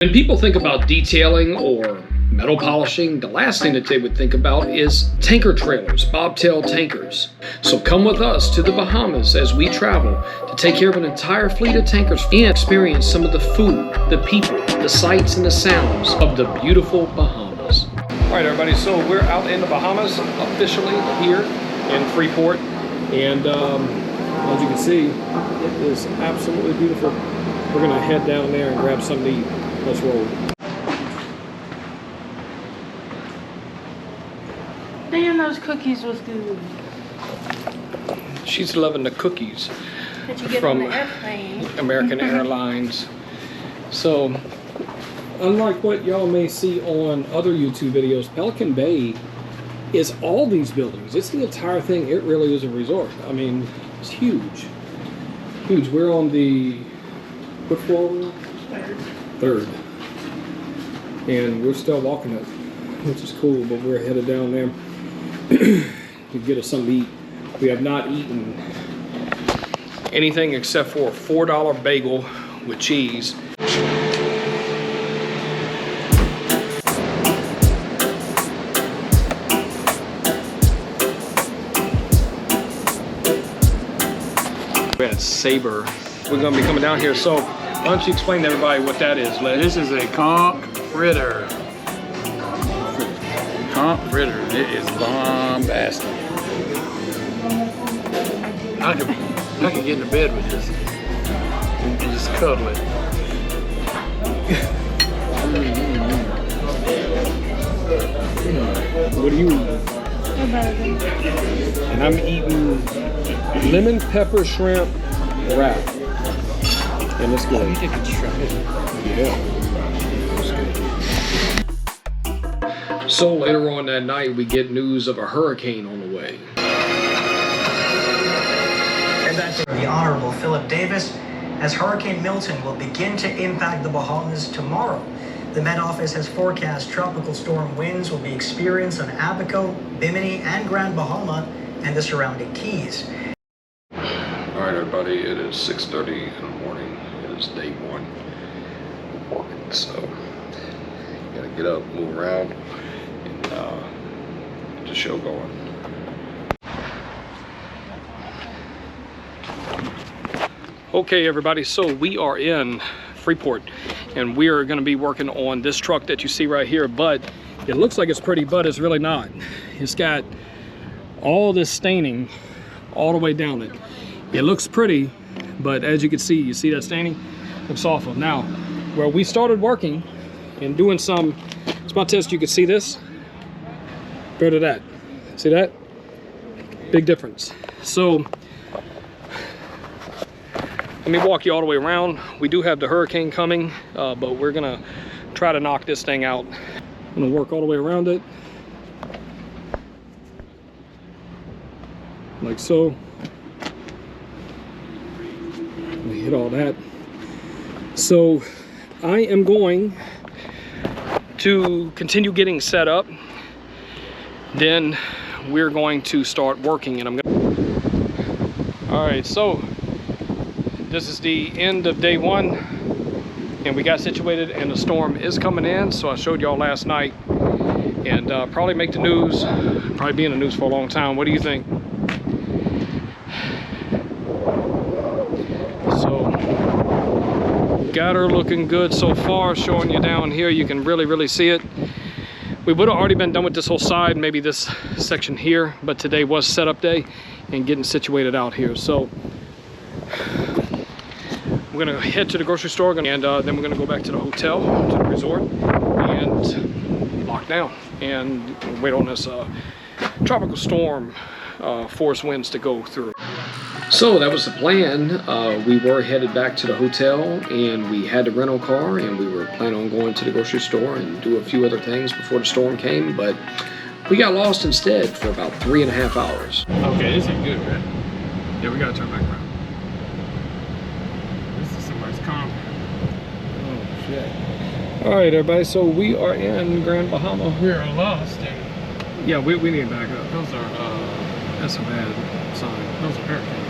When people think about detailing or metal polishing, the last thing that they would think about is tanker trailers, bobtail tankers. So come with us to the Bahamas as we travel to take care of an entire fleet of tankers and experience some of the food, the people, the sights, and the sounds of the beautiful Bahamas. All right, everybody, so we're out in the Bahamas, officially here in Freeport. And as you can see, it is absolutely beautiful. We're gonna head down there and grab something to eat. Let's roll. Damn, those cookies was good. She's loving the cookies That you get from on the airplane. American Airlines. So, unlike what y'all may see on other YouTube videos, Pelican Bay is all these buildings. It's the entire thing. It really is a resort. I mean, it's huge. Huge. We're on the, what floor are we on? Third. And we're still walking it, which is cool, but we're headed down there to get us something to eat. We have not eaten anything except for a $4 bagel with cheese. We had Sabre. We're gonna be coming down here, so why don't you explain to everybody what that is, Les? This is a conch fritter. Conch fritter. It is bombastic. I could get into bed with this and just cuddle it. What are you eating? And I'm eating lemon pepper shrimp wrap. And it's good. Yeah. So later on that night, we get news of a hurricane on the way. And that's the Honorable Philip Davis, as Hurricane Milton will begin to impact the Bahamas tomorrow. The Met Office has forecast tropical storm winds will be experienced on Abaco, Bimini, and Grand Bahama and the surrounding keys. All right, everybody, it is 6:30 in the morning. It is day one of working, so gotta get up, move around, and get the show going. Okay, everybody, so we are in Freeport, and we are gonna be working on this truck that you see right here, but it looks like it's pretty, but it's really not. It's got all this staining all the way down it. It looks pretty, but as you can see, you see that staining? Looks awful. Now, where we started working and doing some spot tests, you can see this, compared to that. See that? Big difference. So, let me walk you all the way around. We do have the hurricane coming, but we're gonna try to knock this thing out. I'm gonna work all the way around it. Like so. We hit all that. So I am going to continue getting set up. Then we're going to start working, and I'm gonna. All right, so this is the end of day one, and we got situated, and the storm is coming in. So I showed y'all last night, and probably make the news. Probably be in the news for a long time. What do you think? Got her looking good so far. Showing you down here, you can really see it. We would have already been done with this whole side, maybe this section here, but today was setup day and getting situated out here. So we're gonna head to the grocery store, and then we're gonna go back to the hotel, to the resort, and lock down and wait on this tropical storm force winds to go through. So that was the plan. We were headed back to the hotel, and we had the rental car, and we were planning on going to the grocery store and do a few other things before the storm came, but we got lost instead for about 3.5 hours. Okay, this ain't good, right? Yeah, we gotta turn back around. This is somebody's comp. Oh, shit. All right, everybody, so we are in Grand Bahama. We're lost. Yeah, we need to back up. Those are, That's a bad sign. those are hurricanes.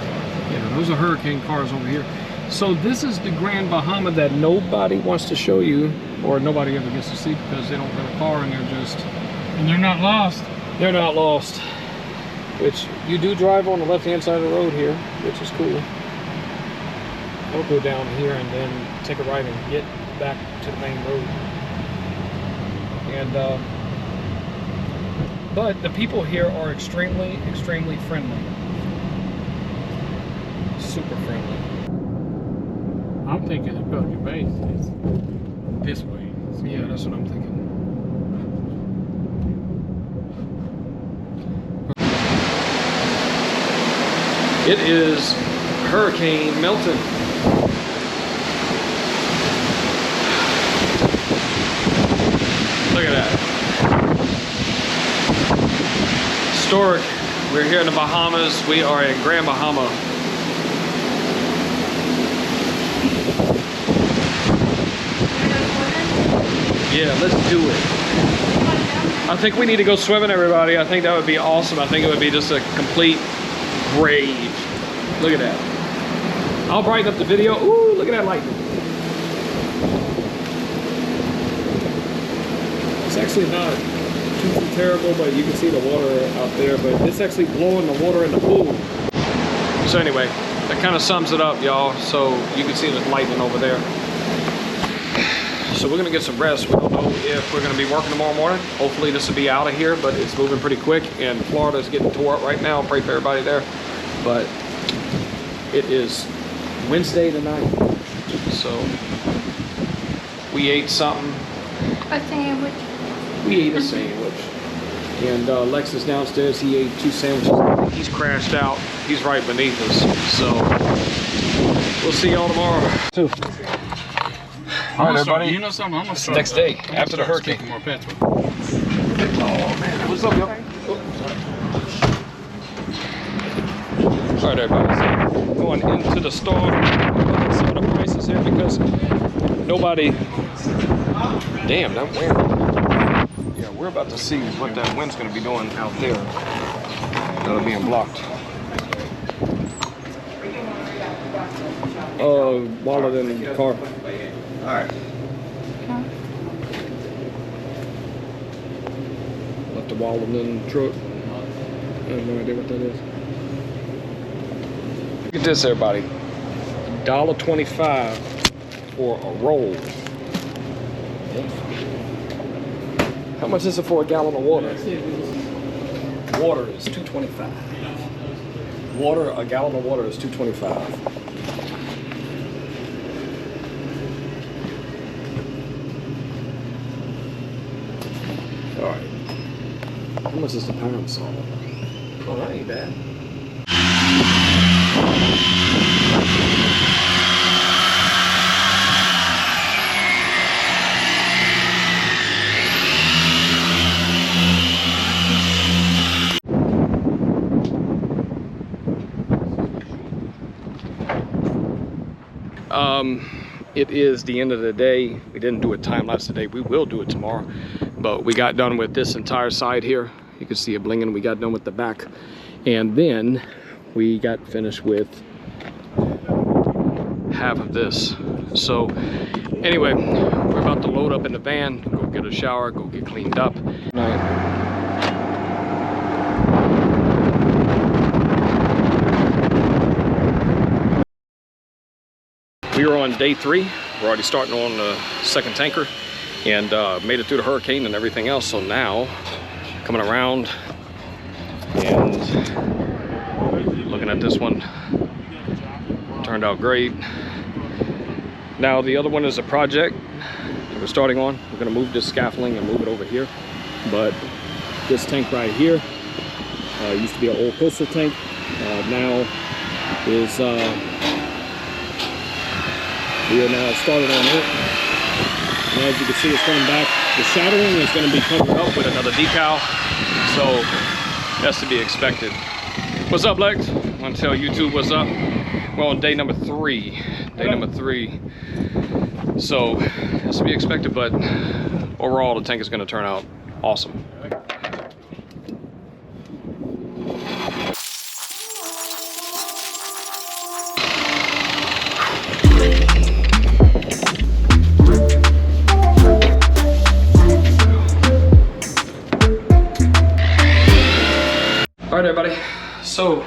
Yeah, those are hurricane cars over here. So this is the Grand Bahama that nobody wants to show you or nobody ever gets to see because they don't have a car and And they're not lost. they're not lost. Which you do drive on the left-hand side of the road here, which is cool. I'll go down here and then take a right and get back to the main road. And but the people here are extremely friendly. Super friendly. I'm thinking the Pelican Bay is this way. So Yeah, that's what I'm thinking. It is Hurricane Milton. Look at that. Historic. We're here in the Bahamas. We are in Grand Bahama. Yeah, let's do it. I think we need to go swimming, everybody. I think that would be awesome. I think it would be just a complete rave. Look at that. I'll brighten up the video. Ooh, look at that lightning. It's actually not too terrible, but you can see the water out there, but it's actually blowing the water in the pool. So anyway, that kind of sums it up, y'all. So you can see the lightning over there. So we're gonna get some rest. We don't know if we're gonna be working tomorrow morning. Hopefully this will be out of here, but it's moving pretty quick and Florida's getting tore up right now. Pray for everybody there. But it is Wednesday tonight. So we ate something. A sandwich. We ate a sandwich. And Lex is downstairs. He ate 2 sandwiches. He's crashed out. He's right beneath us. So we'll see y'all tomorrow. All right, everybody. You know something? I'm gonna start. Next day, after the hurricane. More petrol. Oh man, what's up, y'all? All right, everybody. So going into the store. Some of the prices here because nobody. Damn, that wind. Yeah, we're about to see what that wind's going to be doing out there. That'll being blocked. Wallet in the car. Alright. Left the wallet in the truck. I have no idea what that is. Look at this, everybody. $1.25 for a roll. How much is it for a gallon of water? Water is $2.25. Water, a gallon of water is $2.25. All right. How much is the pound salt? Oh, that ain't bad. It is the end of the day. We didn't do it time lapse today. We will do it tomorrow. But we got done with this entire side here. You can see it blinging. We got done with the back. And then we got finished with half of this. So anyway, we're about to load up in the van, go get a shower, go get cleaned up. We are on day 3. We're already starting on the second tanker and made it through the hurricane and everything else. So now coming around and looking at this one, turned out great. Now the other one is a project that we're starting on. We're gonna move this scaffolding and move it over here. But this tank right here used to be an old coastal tank. Now is we are now started on it. And as you can see, it's coming back. The shadowing is going to be covered up with another decal. So that's to be expected. What's up, Lex? I want to tell YouTube what's up. We're on day number 3. Day number 3. So that's to be expected, but overall the tank is going to turn out awesome. right, everybody. So,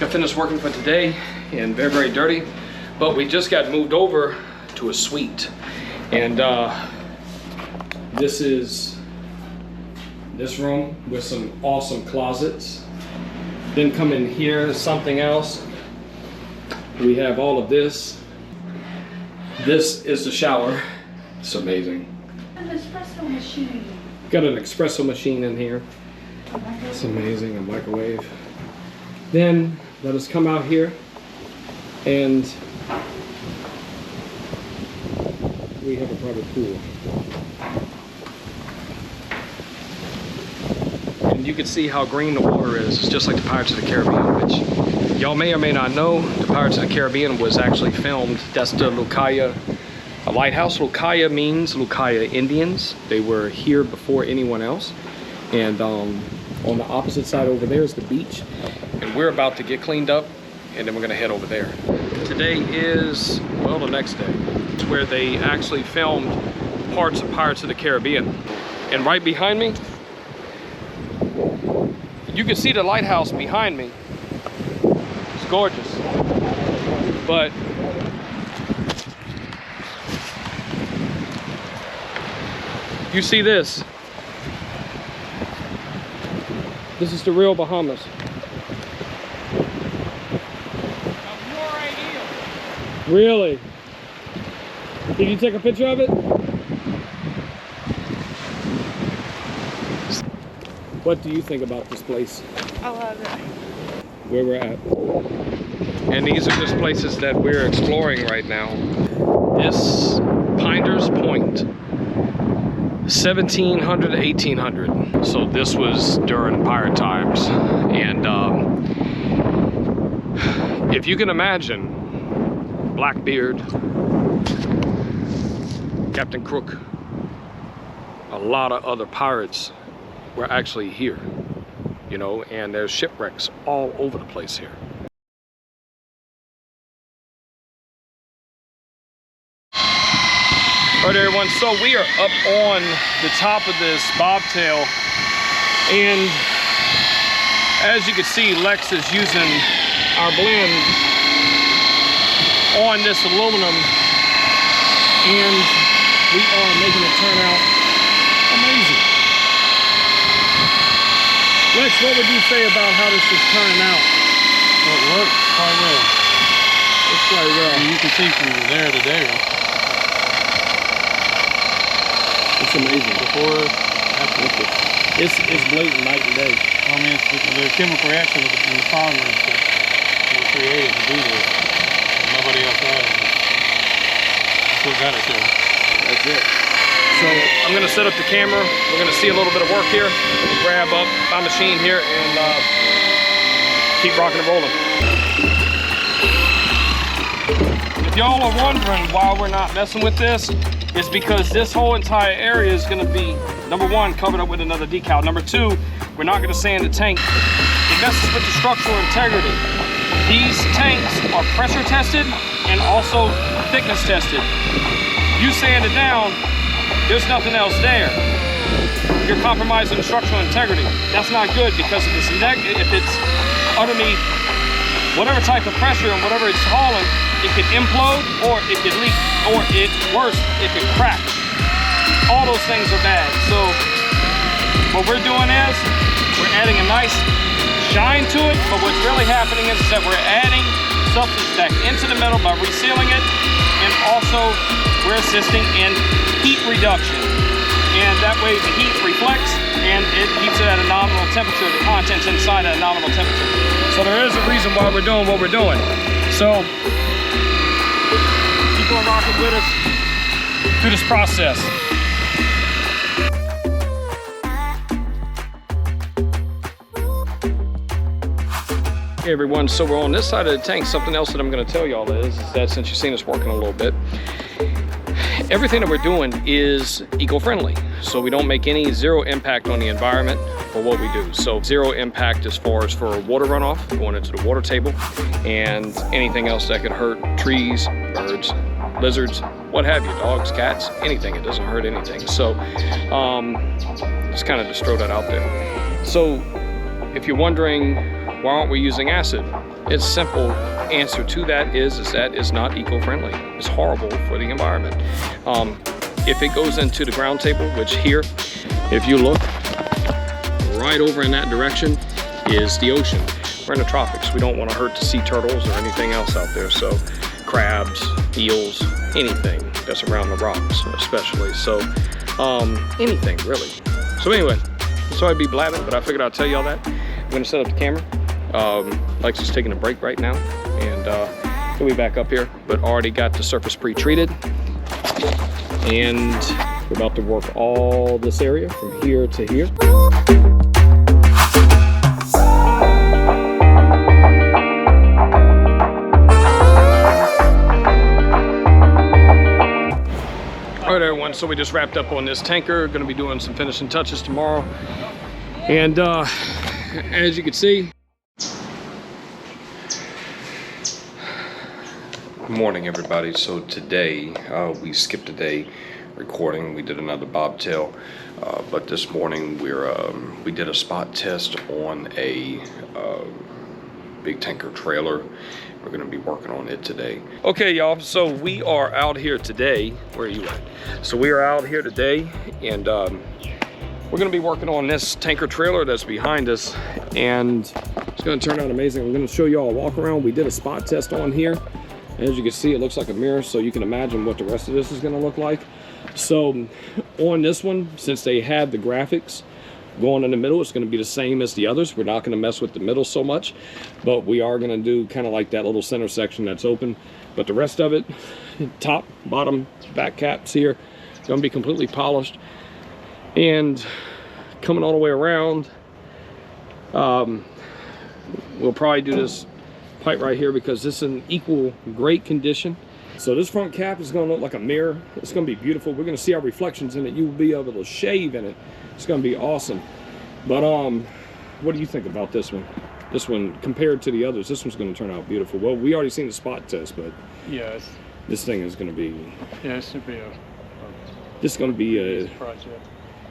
got finished working for today and very, very dirty, but we just got moved over to a suite. And this is this room with some awesome closets. Then come in here, something else. We have all of this. This is the shower. It's amazing. An espresso machine. Got an espresso machine in here. It's amazing, a microwave. Then let us come out here and we have a private pool. And you can see how green the water is. It's just like the Pirates of the Caribbean, which y'all may or may not know. The Pirates of the Caribbean was actually filmed. That's the Lucaya lighthouse. Lucaya means Lucaya Indians. They were here before anyone else. And on the opposite side over there is the beach. And we're about to get cleaned up and then we're gonna head over there. Today is, well, the next day. It's where they actually filmed parts of Pirates of the Caribbean. And right behind me, you can see the lighthouse behind me. It's gorgeous. But you see this. This is the real Bahamas. Really? Did you take a picture of it? What do you think about this place? I love it. Where we're at. And these are just places that we're exploring right now. This Pinder's Point. 1700 to 1800. So this was during pirate times. And if you can imagine, Blackbeard, Captain Crook, a lot of other pirates were actually here, you know, and there's shipwrecks all over the place here. All right, everyone, so we are up on the top of this bobtail, and as you can see, Lex is using our blend on this aluminum, and we are making it turn out amazing. Lex, what would you say about how this is turning out? Well, it works quite well. It's quite well. I mean, you can see from there to there. It's amazing. Before, after. It's blatant night and day. I mean, it's the chemical reaction in the polymers that were created to do this. Nobody else has. That's what got us here. That's it. So I'm gonna set up the camera. We're gonna see a little bit of work here. Grab up my machine here and keep rocking and rolling. If y'all are wondering why we're not messing with this, it's because this whole entire area is gonna be, number one, covered up with another decal. Number two, we're not gonna sand the tank. It messes with the structural integrity. These tanks are pressure tested and also thickness tested. You sand it down, there's nothing else there. You're compromising the structural integrity. That's not good, because if it's underneath whatever type of pressure and whatever it's hauling, it could implode or it could leak, or worse, it could crack. All those things are bad. So what we're doing is we're adding a nice shine to it, but what's really happening is that we're adding substance back into the metal by resealing it, and also we're assisting in heat reduction. And that way the heat reflects and it keeps it at a nominal temperature, the contents inside at a nominal temperature. So there is a reason why we're doing what we're doing. So keep on rocking with us through this process. Hey everyone, so we're on this side of the tank. Something else that I'm going to tell y'all is that since you've seen us working a little bit, everything that we're doing is eco-friendly. So we don't make any zero impact on the environment for what we do. So zero impact as far as for water runoff going into the water table and anything else that could hurt trees, birds, lizards, what have you, dogs, cats, anything. It doesn't hurt anything. So just kind of just throw that out there. So if you're wondering why aren't we using acid, its simple answer to that is that it's not eco-friendly. It's horrible for the environment. If it goes into the ground table, which here, if you look right over in that direction, is the ocean. We're in the tropics. We don't want to hurt the sea turtles or anything else out there. So crabs, eels, anything that's around the rocks, especially. So anything really. So anyway, sorry to be blabbing, but I figured I'd tell y'all that. I'm gonna set up the camera. Lex is taking a break right now, and he'll be back up here, but already got the surface pre-treated. And we're about to work all this area from here to here. All right, everyone, so we just wrapped up on this tanker. Gonna be doing some finishing touches tomorrow. And as you can see, Good morning, everybody. So today we skipped a day recording. We did another bobtail, but this morning we did a spot test on a big tanker trailer. We're going to be working on it today. okay, y'all, so we are out here today. Where are you at? So we are out here today, and we're going to be working on this tanker trailer that's behind us, and it's going to turn out amazing. I'm going to show y'all a walk around. We did a spot test on here. As you can see, it looks like a mirror, so you can imagine what the rest of this is going to look like. So on this one, since they had the graphics going in the middle, it's going to be the same as the others. We're not going to mess with the middle so much, but we are going to do kind of like that little center section that's open. But the rest of it, top, bottom, back caps here, going to be completely polished. And coming all the way around, we'll probably do this pipe right here because this is in equal great condition. So this front cap is going to look like a mirror. It's going to be beautiful. We're going to see our reflections in it. You will be able to shave in it. It's going to be awesome. But what do you think about this one? This one compared to the others, this one's going to turn out beautiful. Well, we already seen the spot test, but Yeah, this thing is going to be, it should be this is going to be a, project.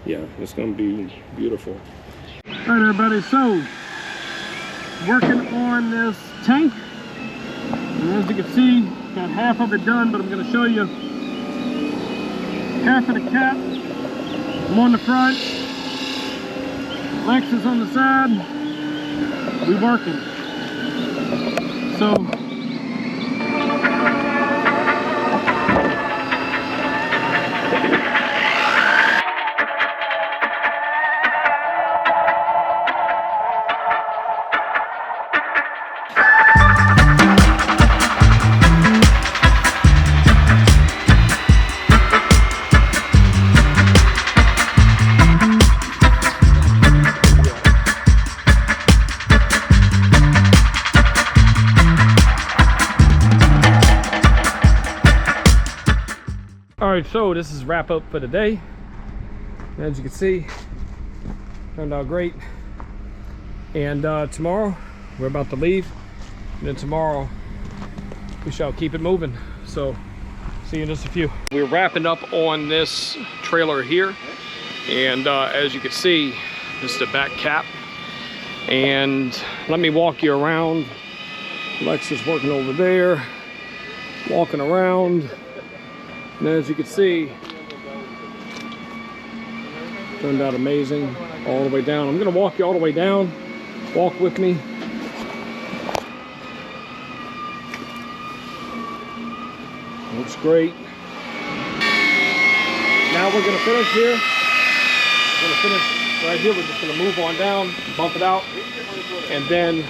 yeah, it's going to be beautiful. All right, everybody, so working on this tank, and as you can see, got half of it done, but I'm going to show you half of the cap. I'm on the front, Lex is on the side, we working. So Alright, so this is wrap up for today. As you can see, turned out great. And tomorrow, we're about to leave. And then tomorrow, we shall keep it moving. So, see you in just a few. We're wrapping up on this trailer here. And as you can see, this is the back cap. And let me walk you around. Lex is working over there, walking around. And as you can see, turned out amazing all the way down. I'm going to walk you all the way down. Walk with me. Looks great. Now we're going to finish here. We're going to finish right here. We're just going to move on down, bump it out, and then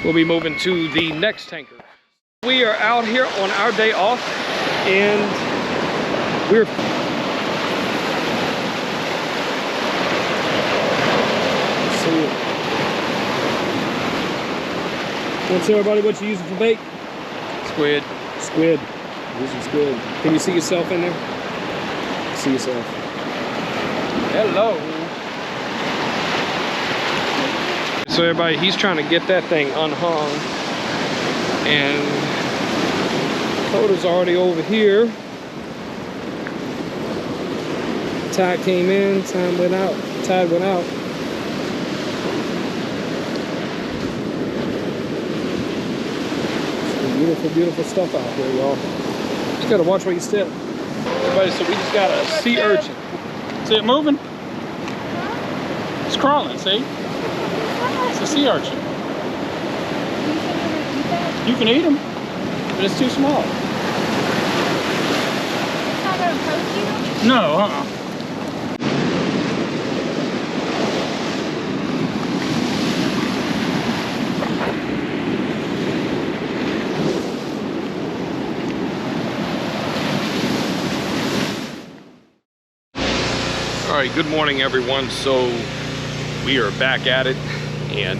we'll be moving to the next tanker. We are out here on our day off, and we're want to tell everybody what you're using for bait? Squid. Squid. Using squid. Can you see yourself in there? See yourself. Hello. So everybody, he's trying to get that thing unhung, and Coda's already over here. Tide came in, tide went out. Beautiful, beautiful stuff out here, y'all. Just gotta watch where you step. Everybody, so we just got a sea urchin. See it moving? It's crawling, see? It's a sea urchin. You can eat them, but it's too small. It's not gonna poke you? No, All right, good morning, everyone. So we are back at it, and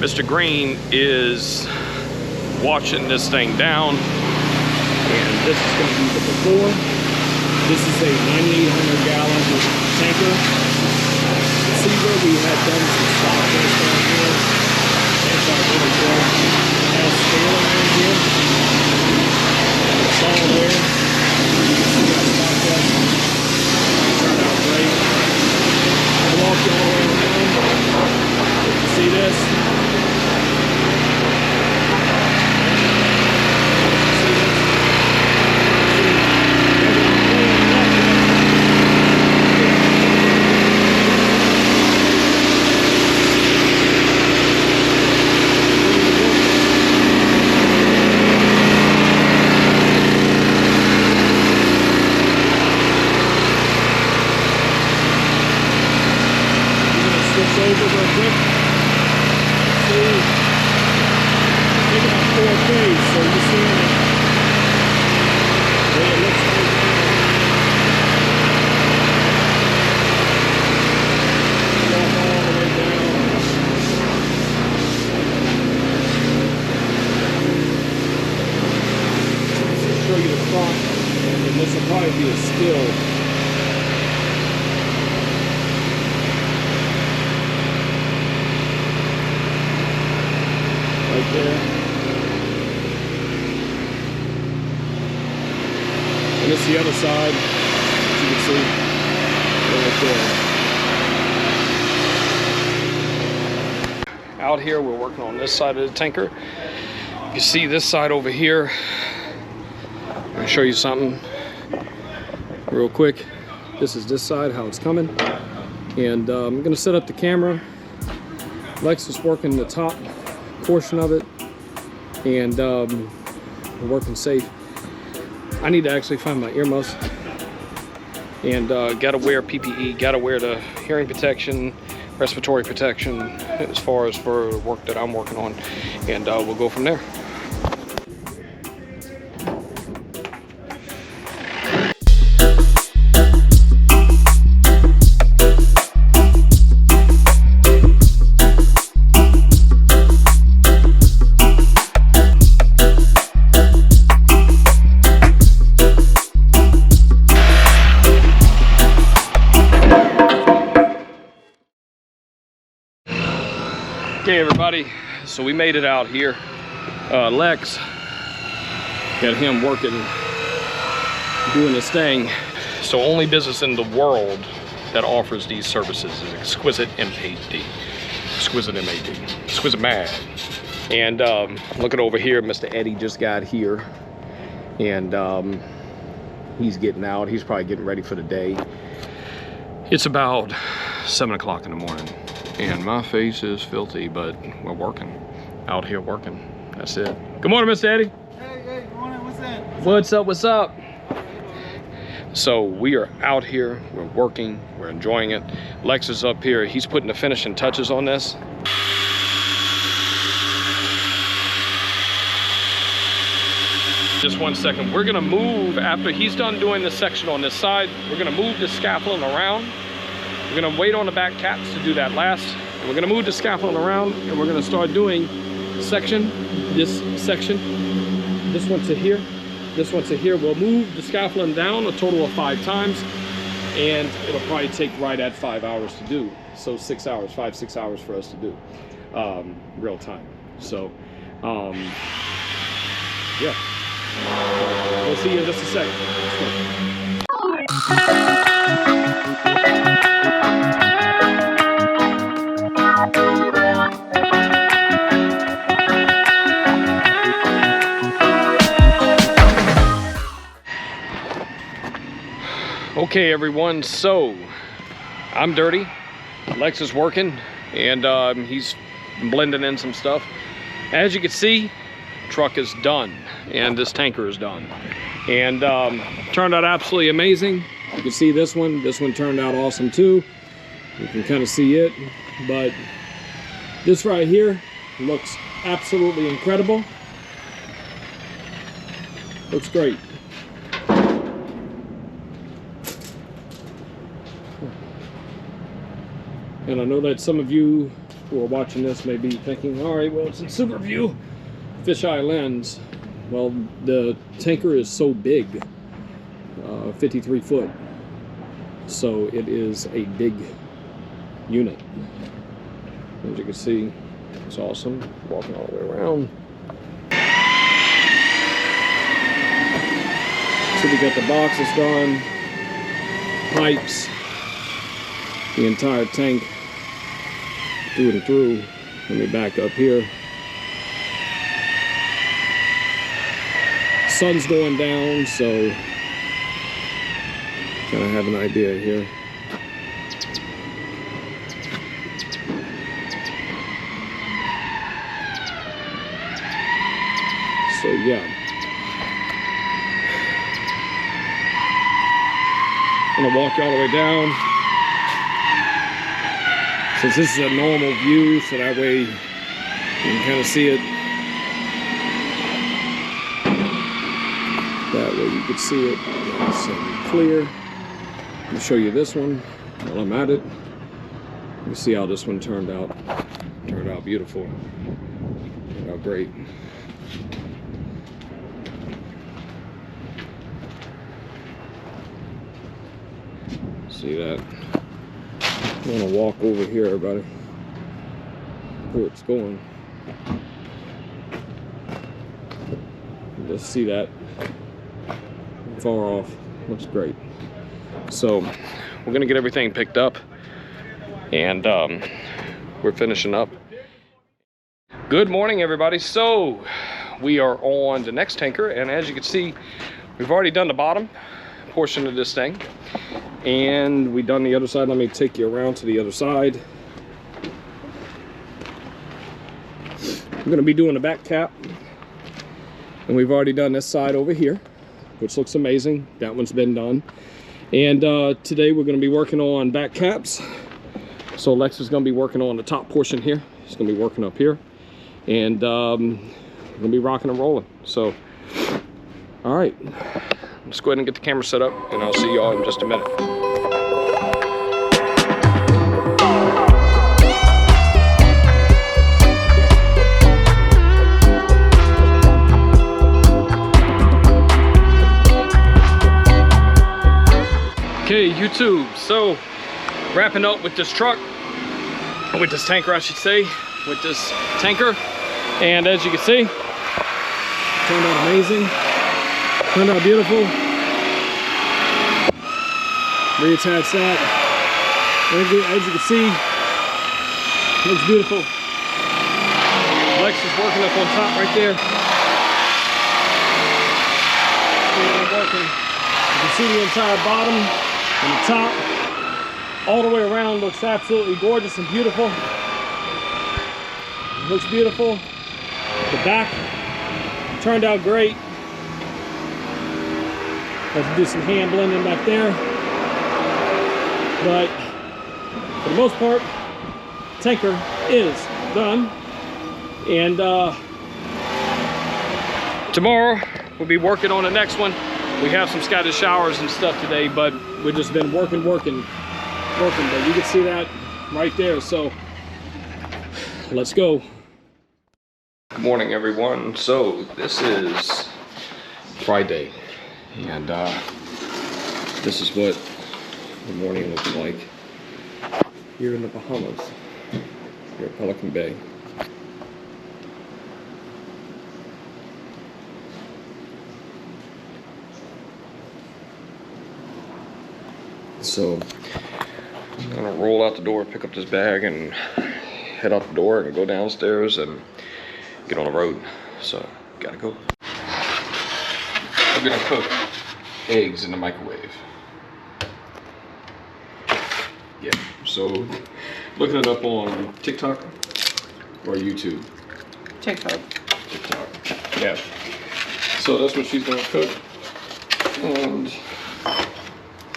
Mr. Green is washing this thing down, and this is going to be the before. This is a 9,800 gallon tanker. See where we had done some spot tests down here? That's our really good scale around here. It's all there. You can see that spot test. Turned out great. I'll walk you all the way around. You see this? See this? Over real quick. See, look at that 4K, so you're seeing it. The way it looks right now. Walk all the way down. I'll show you the front, and this will probably be a still. Right there. And it's the other side, as you can see, right there. Out here, we're working on this side of the tanker. You see this side over here. I'm gonna show you something real quick. This is this side, how it's coming. And I'm gonna set up the camera. Lex is working the top portion of it, and we're working safe. I need to actually find my earmuffs, and gotta wear PPE, gotta wear the hearing protection, respiratory protection as far as for the work that I'm working on, and we'll go from there. Okay, everybody, so we made it out here. Lex, got him working, doing his thing. So only business in the world that offers these services is Exquisite MAD. Exquisite MAD. Exquisite Mad. And look at over here, Mr. Eddie just got here. And he's getting out. He's probably getting ready for the day. It's about 7 o'clock in the morning. And my face is filthy, but we're working. Out here working. That's it. Good morning, Mr. Eddie. Hey, good morning. What's that? What's up, what's up? So we are out here, we're working, we're enjoying it. Lex is up here, he's putting the finishing touches on this. Just 1 second, we're gonna move, after he's done doing this section on this side, we're gonna move the scaffolding around. We're gonna wait on the back caps to do that last. And we're gonna move the scaffolding around, and we're gonna start doing this section, this one to here, this one to here. We'll move the scaffolding down a total of 5 times, and it'll probably take right at 5 hours to do. So 6 hours, 5-6 hours for us to do, real time. So, yeah. We'll see you in just a second. Okay, everyone, so I'm dirty. Lex is working, and he's blending in some stuff. As you can see, truck is done, and this tanker is done. And turned out absolutely amazing. You can see this one turned out awesome too. You can kind of see it, but this right here looks absolutely incredible. Looks great. And I know that some of you who are watching this may be thinking, all right, well, it's in super view, fisheye lens. Well, the tanker is so big, 53 foot. So it is a big unit. As you can see, it's awesome. Walking all the way around. So we got the boxes done, pipes, the entire tank through and through. Let me back up here. Sun's going down, so kind of have an idea here. So yeah, I'm gonna walk you all the way down. Since this is a normal view, so that way you can kind of see it. That way you can see it nice and clear. Let me show you this one while I'm at it. You see how this one turned out. Turned out beautiful. Turned out great. See that? I'm gonna walk over here, everybody. Where it's going. Just see that far off. Looks great. So we're gonna get everything picked up, and we're finishing up. Good morning, everybody. So we are on the next tanker, and as you can see, we've already done the bottom portion of this thing, and we've done the other side. Let me take you around to the other side. I'm gonna be doing the back cap, and we've already done this side over here, which looks amazing. That one's been done. And today we're going to be working on back caps. So Lex is going to be working on the top portion here. He's going to be working up here. And we're going to be rocking and rolling. So, all right. Let's go ahead and get the camera set up, and I'll see y'all in just a minute. Okay, YouTube, so wrapping up with this truck, with this tanker I should say, with this tanker, and as you can see, turned out amazing, turned out beautiful. Reattach that, as you can see, looks beautiful. Lex is working up on top right there. And working. You can see the entire bottom. And the top, all the way around, looks absolutely gorgeous and beautiful. It looks beautiful. The back turned out great. Let's do some hand blending back there. But for the most part, tanker is done. And tomorrow we'll be working on the next one. We have some scattered showers and stuff today, but we've just been working, but you can see that right there. So let's go. Good morning, everyone. So this is Friday, and this is what the morning looks like here in the Bahamas, here at Pelican Bay. So I'm gonna roll out the door, pick up this bag, and head out the door and go downstairs and get on the road. So gotta go. I'm gonna cook eggs in the microwave. Yeah. So looking it up on TikTok or YouTube. TikTok. TikTok. Yeah. So that's what she's gonna cook. And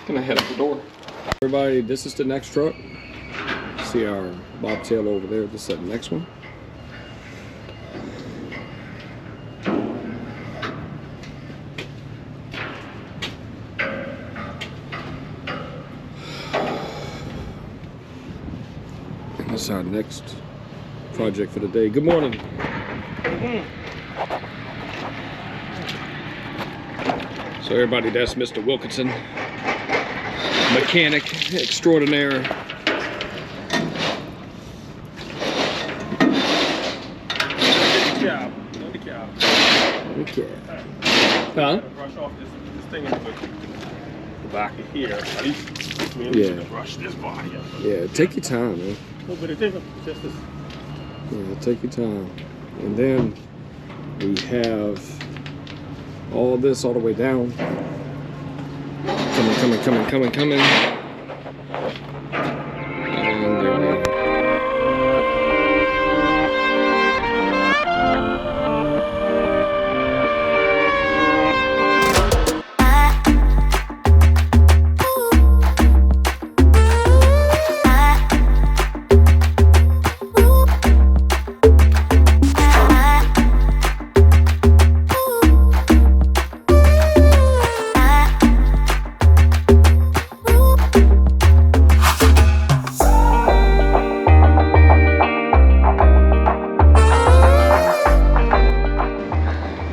gonna head out the door. Everybody, this is the next truck. See our bobtail over there. This is the next one. And this is our next project for the day. Good morning. So everybody, that's Mr. Wilkinson, mechanic extraordinaire. Okay. Huh? Brush off this thing in the back of here. At least we need to brush this body up. Yeah, take your time, man. No, but it isn't just this. Yeah, take your time. And then we have all this all the way down. Coming. And there we go.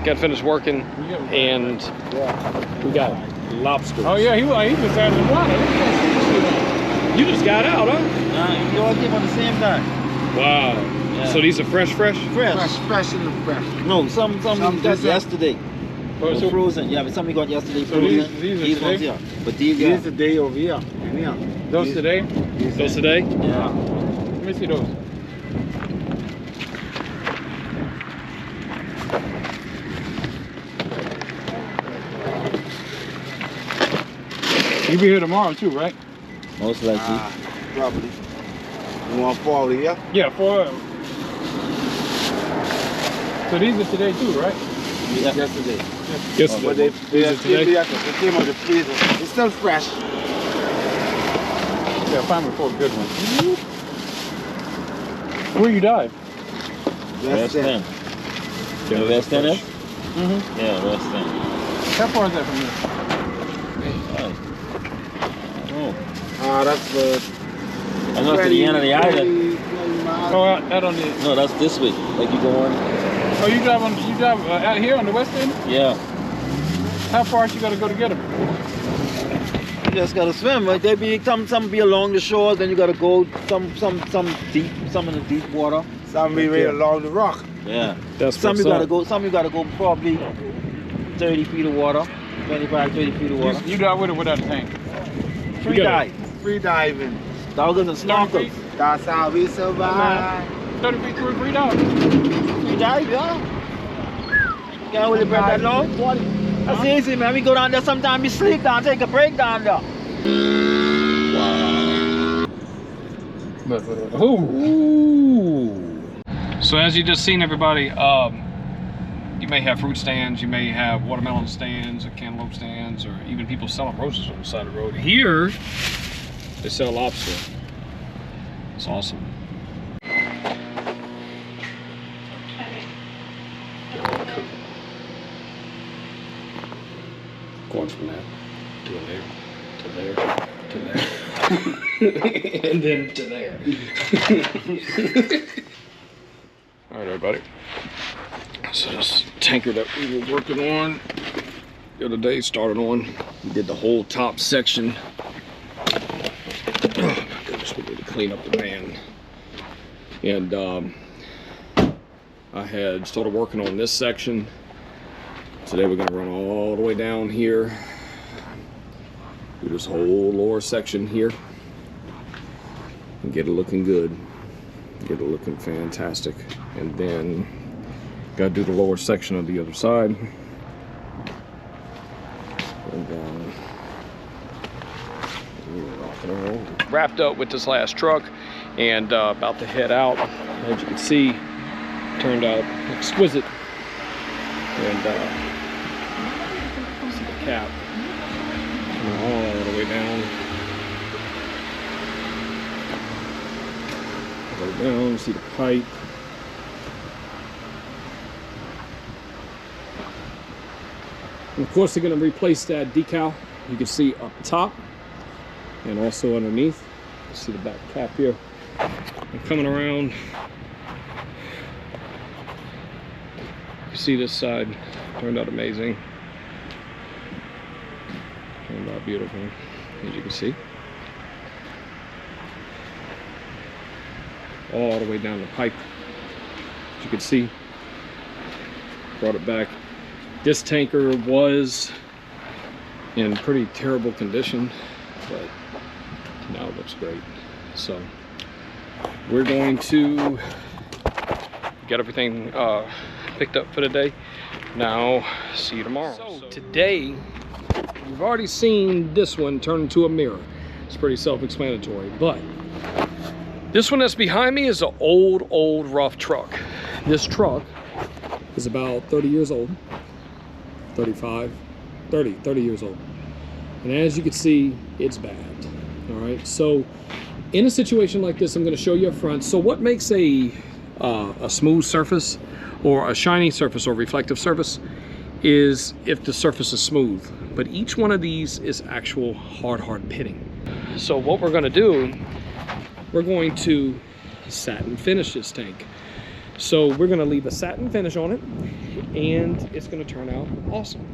Got finished working, and we got lobsters. Oh yeah, he just out in the water. You just got out, huh? You all came on the same time. Wow. Yeah. So these are fresh? Fresh in the fresh. No, some we got yesterday. Oh, so Frozen. Yeah, but some we got yesterday So frozen. these are ones today? here. But these Here's the day over here. those today? Those today? Yeah. Let me see those. You'll be here tomorrow too, right? Most likely. Probably. You want fall here? Yeah, for. So these are today too, right? Yeah. Yesterday. Yesterday. But they These are still today? be at the came out of the freezer. It's still fresh. Yeah, find me for a good one. Where you dive? West End. You know West End is? Mm-hmm. Yeah, West End. How far is that from here? Oh, That's the I know it's to the end of the island. 20 miles. Oh, out on the. No, that's this way. Like you go on. Oh, you drive out here on the west end? Yeah. How far you got to go to get them? You just gotta swim. Right? They be some be along the shore. Then you gotta go some deep, some in the deep water. Some be right along the rock. Yeah. That's Some what's you gotta up. go. Some you gotta go probably 30 feet of water, 25, 30 feet of water. You dive with it without a tank. Free gotta- dive. Free diving. Doggers and 30 snorkels. feet? That's how we survive. 30 feet through a free dive. Free dive, yeah. Can't really break that long. That's easy, man. We go down there sometime. We sleep down, take a break down there. Ooh. So as you just seen, everybody, you may have fruit stands, you may have watermelon stands or cantaloupe stands, or even people selling roses on the side of the road. Here, they sell lobster. It's awesome. Going from that to there, to there, to there. And then to there. All right, everybody. So this tanker that we were working on the other day started on. We did the whole top section. Oh my goodness, we need to clean up the van. And I had started working on this section. Today we're gonna run all the way down here. Do this whole lower section here. And get it looking good. Get it looking fantastic. And then gotta do the lower section of the other side. And then Wrapped up with this last truck and about to head out. As you can see, turned out exquisite. And see the cap coming all the way down. All the way down, see the pipe. And of course, they're going to replace that decal. You can see up top and also underneath. You see the back cap here. And coming around, you see this side turned out amazing. Turned out beautiful, as you can see. All the way down the pipe. As you can see, brought it back. This tanker was in pretty terrible condition, but now it looks great. So we're going to get everything picked up for today. Now, see you tomorrow. So today, we've already seen this one turn into a mirror. It's pretty self-explanatory, but this one that's behind me is an old rough truck. This truck is about 30 years old. 30 years old. And as you can see, it's bad. All right, so in a situation like this, I'm going to show you up front. So what makes a smooth surface or a shiny surface or reflective surface is if the surface is smooth. But each one of these is actual hard pitting. So what we're going to do, we're going to satin finish this tank. So we're going to leave a satin finish on it, and it's going to turn out awesome.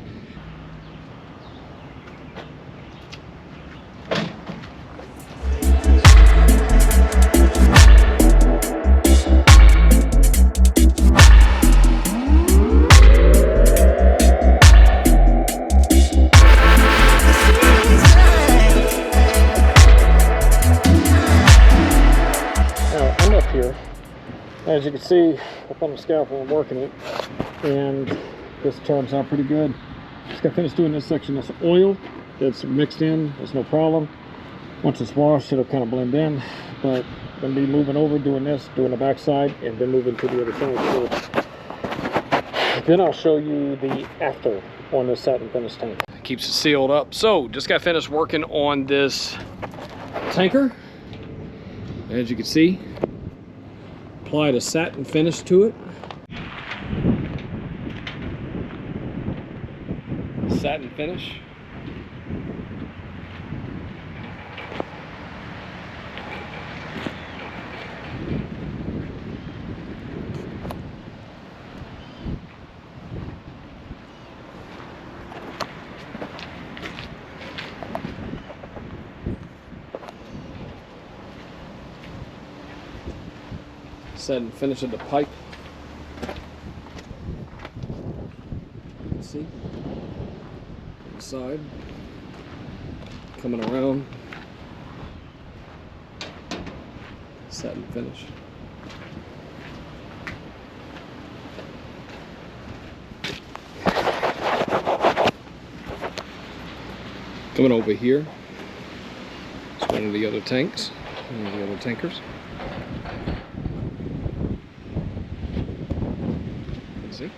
Now I'm up here. As you can see, up on the scaffold, I'm working it, and this turns out pretty good. Just got finished doing this section. That's oil that's mixed in. There's no problem. Once it's washed, it'll kind of blend in. But I'm going to be moving over, doing this, doing the backside, and then moving to the other side. So then I'll show you the after on this satin finish tank. Keeps it sealed up. So just got finished working on this tanker. As you can see, applied a satin finish to it. Satin finish. Satin finish of the pipe. You can see inside, coming around, satin finish. Coming over here, it's one of the other tanks, one of the other tankers. See?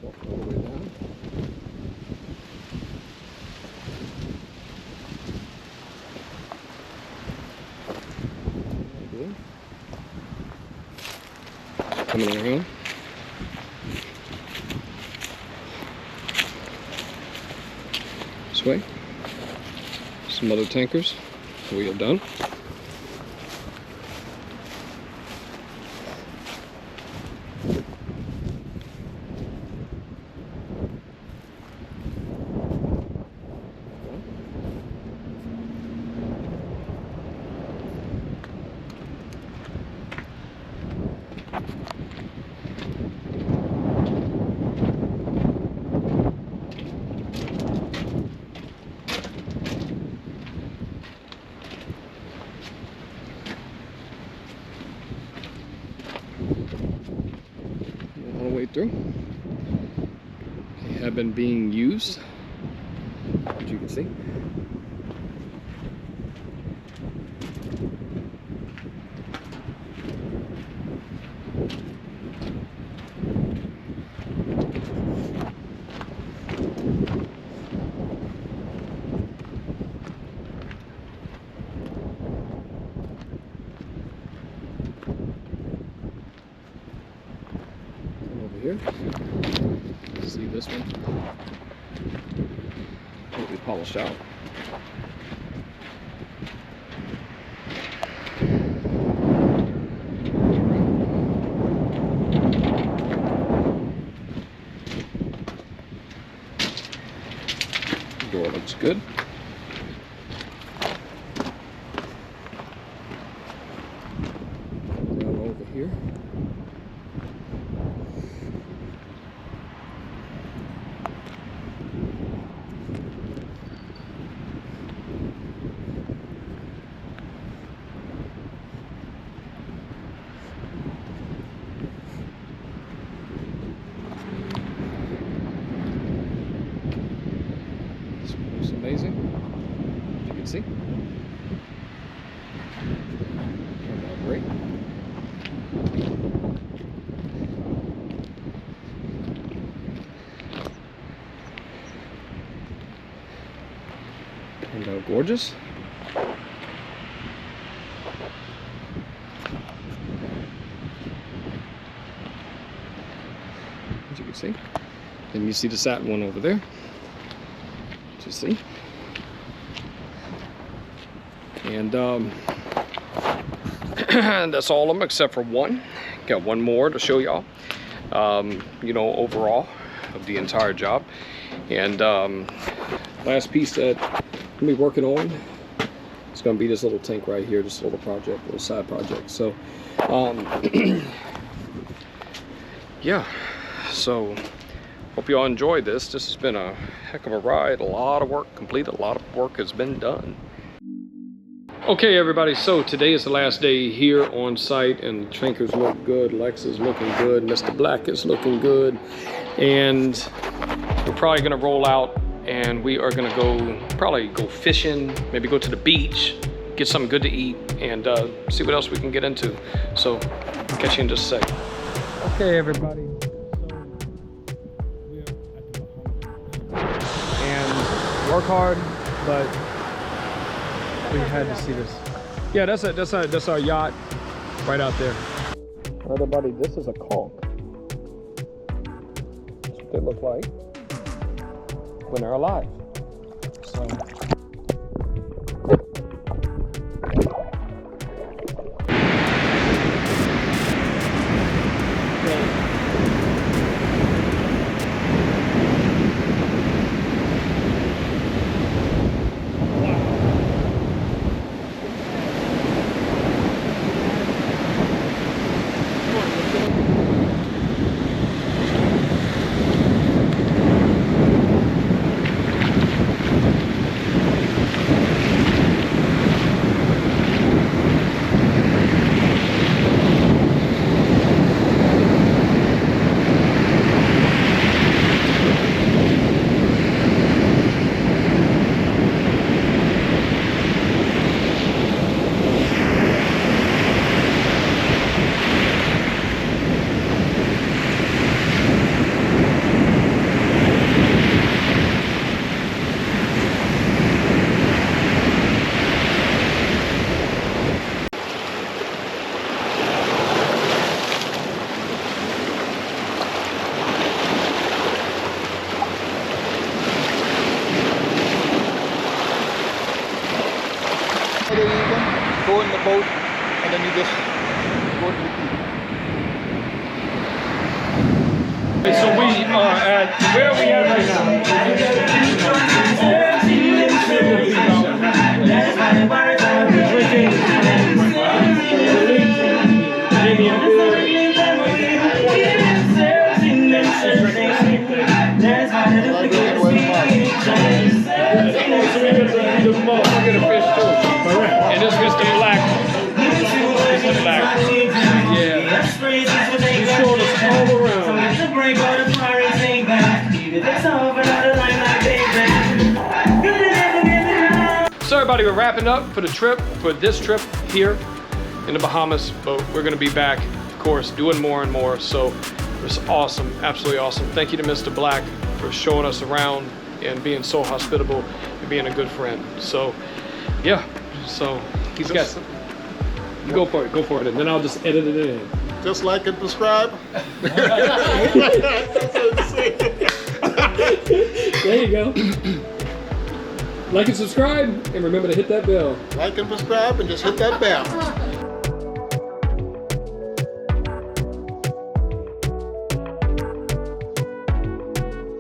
Walk all the way down. Good. Coming around. This way. Some other tankers. We are done. All the way through. have been being used, as you can see. Over here, see this one, totally polished out. Door looks good. Down over here. It's amazing, as you can see. Turned out great. Turned out gorgeous. As you can see. Then you see the satin one over there. You see, and that's all of them except for one. Got one more to show y'all, you know, overall of the entire job. And last piece that I'm gonna be working on, it's gonna be this little tank right here, this little project, little side project. So yeah, so hope you all enjoyed this. This has been a heck of a ride, a lot of work completed, a lot of work has been done. Okay everybody, so today is the last day here on site, and the tankers look good, Lex is looking good, Mr. Black is looking good, and we're probably gonna roll out and we are gonna probably go fishing, maybe go to the beach, get something good to eat, and see what else we can get into. So catch you in just a second. Okay everybody. Work hard, but we had to see this. Yeah, that's our yacht right out there. Everybody, this is a conch. That's what they look like when they're alive. So. Go in the boat, and then you just go to the beach. Okay, so we are at, where are we at right now? And this Mr. Black. Mr. Black. Yeah. He showed us all around. everybody, we're wrapping up for the trip, for this trip here in the Bahamas, but we're gonna be back, of course, doing more and more. So it's awesome, absolutely awesome. Thank you to Mr. Black for showing us around and being so hospitable and being a good friend. So yeah, so he's got some. You go for it, and then I'll just edit it in. Just like and subscribe. There you go. Like and subscribe, and remember to hit that bell. Like and subscribe and just hit that bell.